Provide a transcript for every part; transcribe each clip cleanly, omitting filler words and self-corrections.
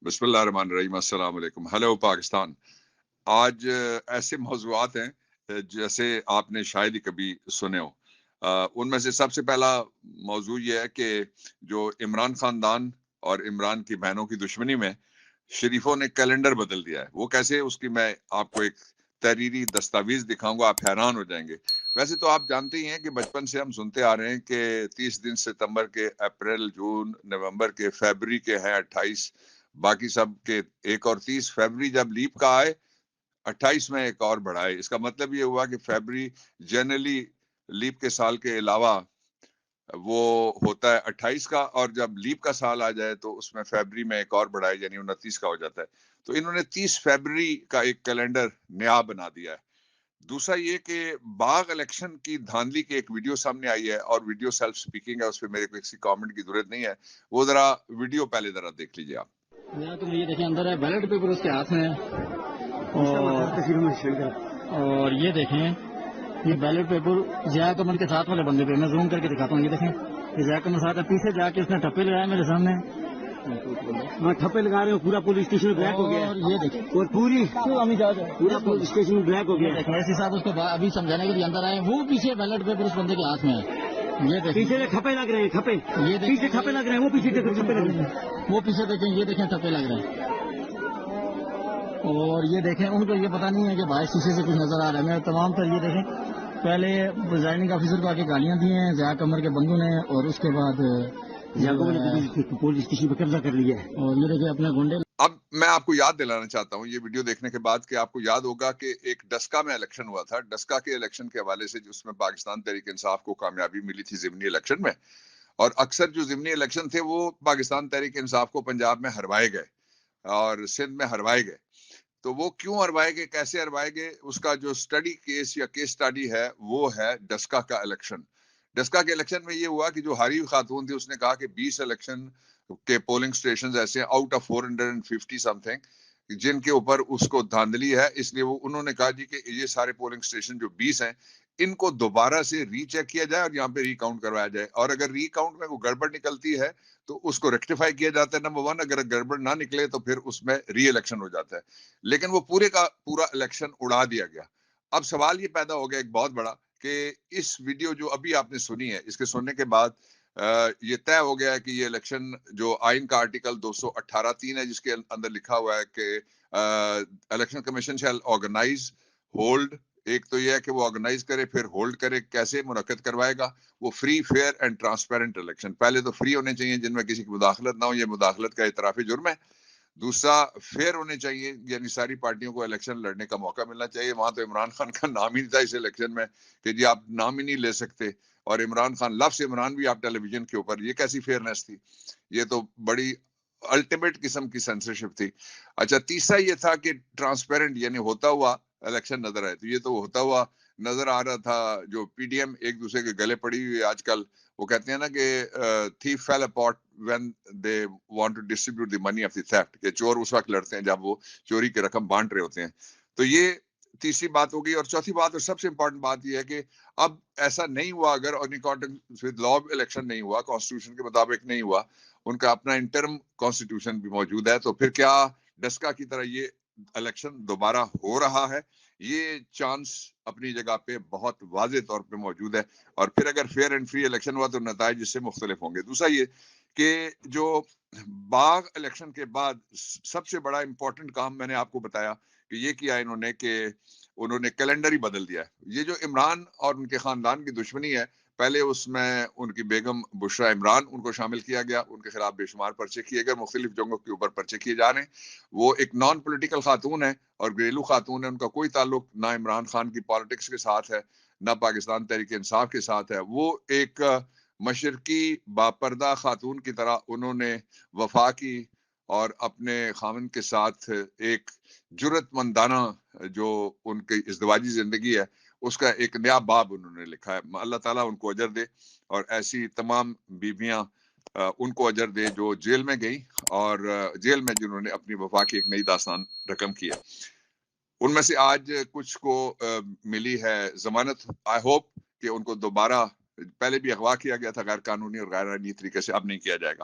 بسم اللہ الرحمن الرحیم. السلام علیکم. ہیلو پاکستان. آج ایسے موضوعات ہیں جیسے آپ نے شاید ہی کبھی سنے ہو. ان میں سے سب سے پہلا موضوع یہ ہے کہ جو عمران خاندان اور عمران کی بہنوں کی دشمنی میں شریفوں نے کیلنڈر بدل دیا ہے. وہ کیسے، اس کی میں آپ کو ایک تحریری دستاویز دکھاؤں گا، آپ حیران ہو جائیں گے. ویسے تو آپ جانتے ہی ہیں کہ بچپن سے ہم سنتے آ رہے ہیں کہ 30 دن ستمبر کے، اپریل، جون، نومبر کے، فیبری کے ہیں 28، باقی سب کے 1 اور 30. فیبری جب لیپ کا آئے 28 میں ایک اور بڑھائے. اس کا مطلب یہ ہوا کہ فیبری جنرلی لیپ کے سال کے علاوہ وہ ہوتا ہے 28 کا، اور جب لیپ کا سال آ جائے تو اس میں فیبری میں ایک اور بڑھائے، یعنی 29 کا ہو جاتا ہے. تو انہوں نے 30 فیبری کا ایک کیلنڈر نیا بنا دیا ہے. دوسرا یہ کہ باغ الیکشن کی دھاندلی کی ایک ویڈیو سامنے آئی ہے، اور ویڈیو سیلف سپیکنگ ہے، اس پہ میرے کو کسی کامنٹ کی ضرورت نہیں ہے. وہ ذرا ویڈیو پہلے ذرا دیکھ لیجیے آپ. تو یہ دیکھیں اندر ہے بیلٹ پیپر اس کے ہاتھ میں ہے، اور یہ دیکھیں یہ بیلٹ پیپر ضیاء قمر کے ساتھ والے بندے پہ میں زوم کر کے دکھاتا ہوں. یہ دیکھیں یہ ضیاء قمر ساتھ ہے، پیچھے جا کے اس نے ٹھپے لگائے میرے سامنے. ہاں ٹھپے لگا رہے ہو، پورا پولیس اسٹیشن بلیک ہو گیا. اور یہ دیکھیں اور پورا پولیس اسٹیشن بلیک ہو گیا. ایسی صاحب اس کو ابھی سمجھانے کے لیے اندر آئے، وہ پیچھے بیلٹ پیپر اس بندے کے ہاتھ میں ہے. یہ دیکھیں پیچھے سے ٹھپے لگ رہے ہیں، ٹھپے یہ دیکھیں پیچھے ٹھپے لگ رہے ہیں، وہ پیچھے ٹھپے لگ رہے ہیں. وہ پیچھے دیکھیں، یہ دیکھیں ٹھپے لگ رہے ہیں. اور یہ دیکھیں ان کو یہ پتہ نہیں ہے کہ بھائی شیشے سے کچھ نظر آ رہا ہے. میں تمام تر یہ دیکھیں پہلے پریزائڈنگ آفیسر کو آ کے گالیاں دی ہیں ضیاء قمر کے بندوں نے، اور اس کے بعد پولیس اسٹیشن پہ قبضہ کر لیا ہے. اور یہ دیکھیں اپنے گنڈے. اب میں آپ کو یاد دلانا چاہتا ہوں یہ ویڈیو دیکھنے کے بعد کہ آپ کو یاد ہوگا کہ ایک ڈسکا میں الیکشن ہوا تھا. ڈسکا کے الیکشن کے حوالے سے جس میں پاکستان تحریک انصاف کو کامیابی ملی تھی ضمنی الیکشن میں، اور اکثر جو ضمنی الیکشن تھے وہ پاکستان تحریک انصاف کو پنجاب میں ہروائے گئے اور سندھ میں ہروائے گئے. تو وہ کیوں ہروائے گئے، کیسے ہروائے گئے، اس کا جو سٹڈی کیس یا کیس سٹڈی ہے وہ ہے ڈسکا کا الیکشن. ڈسکا کے الیکشن میں یہ ہوا کہ جو ہاری ہوئی خاتون تھی اس نے کہا کہ 20 الیکشن کے پولنگ سٹیشنز ایسے ہیں آؤٹ آف 450 سم تھنگ جن کے اوپر اس کو دھاندلی ہے. اس لیے وہ انہوں نے کہا جی کہ یہ سارے پولنگ سٹیشن جو 20 ہیں ان کو دوبارہ سے ری چیک کیا جائے اور یہاں پہ ری کاؤنٹ کروایا جائے، اور اگر ری کاؤنٹ میں کوئی گڑبڑ نکلتی ہے تو اس کو ریکٹیفائی کیا جاتا ہے. نمبر 1، اگر گڑبڑ نہ نکلے تو پھر اس میں ری الیکشن ہو جاتا ہے. لیکن وہ پورے کا پورا الیکشن اڑا دیا گیا. اب سوال یہ پیدا ہو گیا ایک بہت بڑا کہ اس ویڈیو جو ابھی آپ نے سنی ہے، اس کے سننے کے بعد یہ طے ہو گیا ہے کہ یہ الیکشن جو آئین کا آرٹیکل 218(3) ہے جس کے اندر لکھا ہوا ہے کہ election commission shall organise hold. ایک تو یہ ہے کہ وہ آرگنائز کرے، پھر ہولڈ کرے، کیسے منعقد کروائے گا، وہ free, fair and transparent election. پہلے تو فری ہونے چاہیے جن میں کسی کی مداخلت نہ ہو، یہ مداخلت کا اعتراف جرم ہے. دوسرا فیئر ہونے چاہیے، یعنی ساری پارٹیوں کو الیکشن لڑنے کا موقع ملنا چاہیے. وہاں تو عمران خان کا نام ہی نہیں تھا اس الیکشن میں کہ جی آپ نام ہی نہیں لے سکتے، اور عمران خان، لفظ عمران بھی آپ ٹیلی ویژن کے اوپر، یہ کیسی فیئرنیس تھی؟ یہ تو بڑی الٹیمیٹ قسم کی سینسرشپ تھی. اچھا، تیسرا یہ تھا کہ ٹرانسپیرنٹ، یعنی ہوتا ہوا الیکشن نظر آئے. تو یہ تو ہوتا ہوا نظر آ رہا تھا. جو پی ڈی ایم ایک دوسرے کے گلے پڑی ہوئی آج کل، وہ کہتے ہیں نا کہ thief fell apart when they want to distribute the money of the theft، کہ چور اس وقت لڑتے ہیں جب وہ چوری کی رقم بانٹ رہے ہوتے ہیں. تو یہ تیسری بات ہو گئی. اور چوتھی بات اور سب سے امپورٹنٹ بات یہ ہے کہ اب ایسا نہیں ہوا، اگر ان اکارڈنگ ود لا الیکشن نہیں ہوا، کانسٹیٹیوشن کے مطابق نہیں ہوا، ان کا اپنا انٹرم کانسٹیٹیوشن بھی موجود ہے، تو پھر کیا ڈسکا کی طرح یہ الیکشن دوبارہ ہو رہا ہے؟ یہ چانس اپنی جگہ پہ بہت واضح طور پہ موجود ہے. اور پھر اگر فیئر اینڈ فری الیکشن ہوا تو نتائج اس سے مختلف ہوں گے. دوسرا یہ کہ جو باغ الیکشن کے بعد سب سے بڑا امپورٹنٹ کام میں نے آپ کو بتایا کہ یہ کیا انہوں نے کہ انہوں نے کیلنڈر ہی بدل دیا ہے. یہ جو عمران اور ان کے خاندان کی دشمنی ہے، پہلے اس میں ان کی بیگم بشرا عمران ان کو شامل کیا گیا، ان کے خلاف بے شمار پرچے کیے گئے، مختلف جنگوں کے اوپر پرچے کیے جا رہے ہیں. وہ ایک نان پولیٹیکل خاتون ہے اور گھریلو خاتون ہے، ان کا کوئی تعلق نہ عمران خان کی پالیٹکس کے ساتھ ہے نہ پاکستان تحریک انصاف کے ساتھ ہے. وہ ایک مشرقی باپردہ خاتون کی طرح انہوں نے وفا کی اور اپنے خامن کے ساتھ ایک جرت مندانہ جو ان کی ازدواجی زندگی ہے اس کا ایک نیا باب انہوں نے لکھا ہے. اللہ تعالیٰ ان کو اجر دے، اور ایسی تمام بیویاں ان کو اجر دے جو جیل میں گئی اور جیل میں جنہوں نے اپنی وفا کی ایک نئی داستان رقم کی ہے. ان میں سے آج کچھ کو ملی ہے ضمانت. آئی ہوپ کہ ان کو دوبارہ، پہلے بھی اغوا کیا گیا تھا غیر قانونی اور غیر آئینی طریقے سے، اب نہیں کیا جائے گا.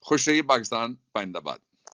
خوش رہیے. پاکستان پائندہ باد.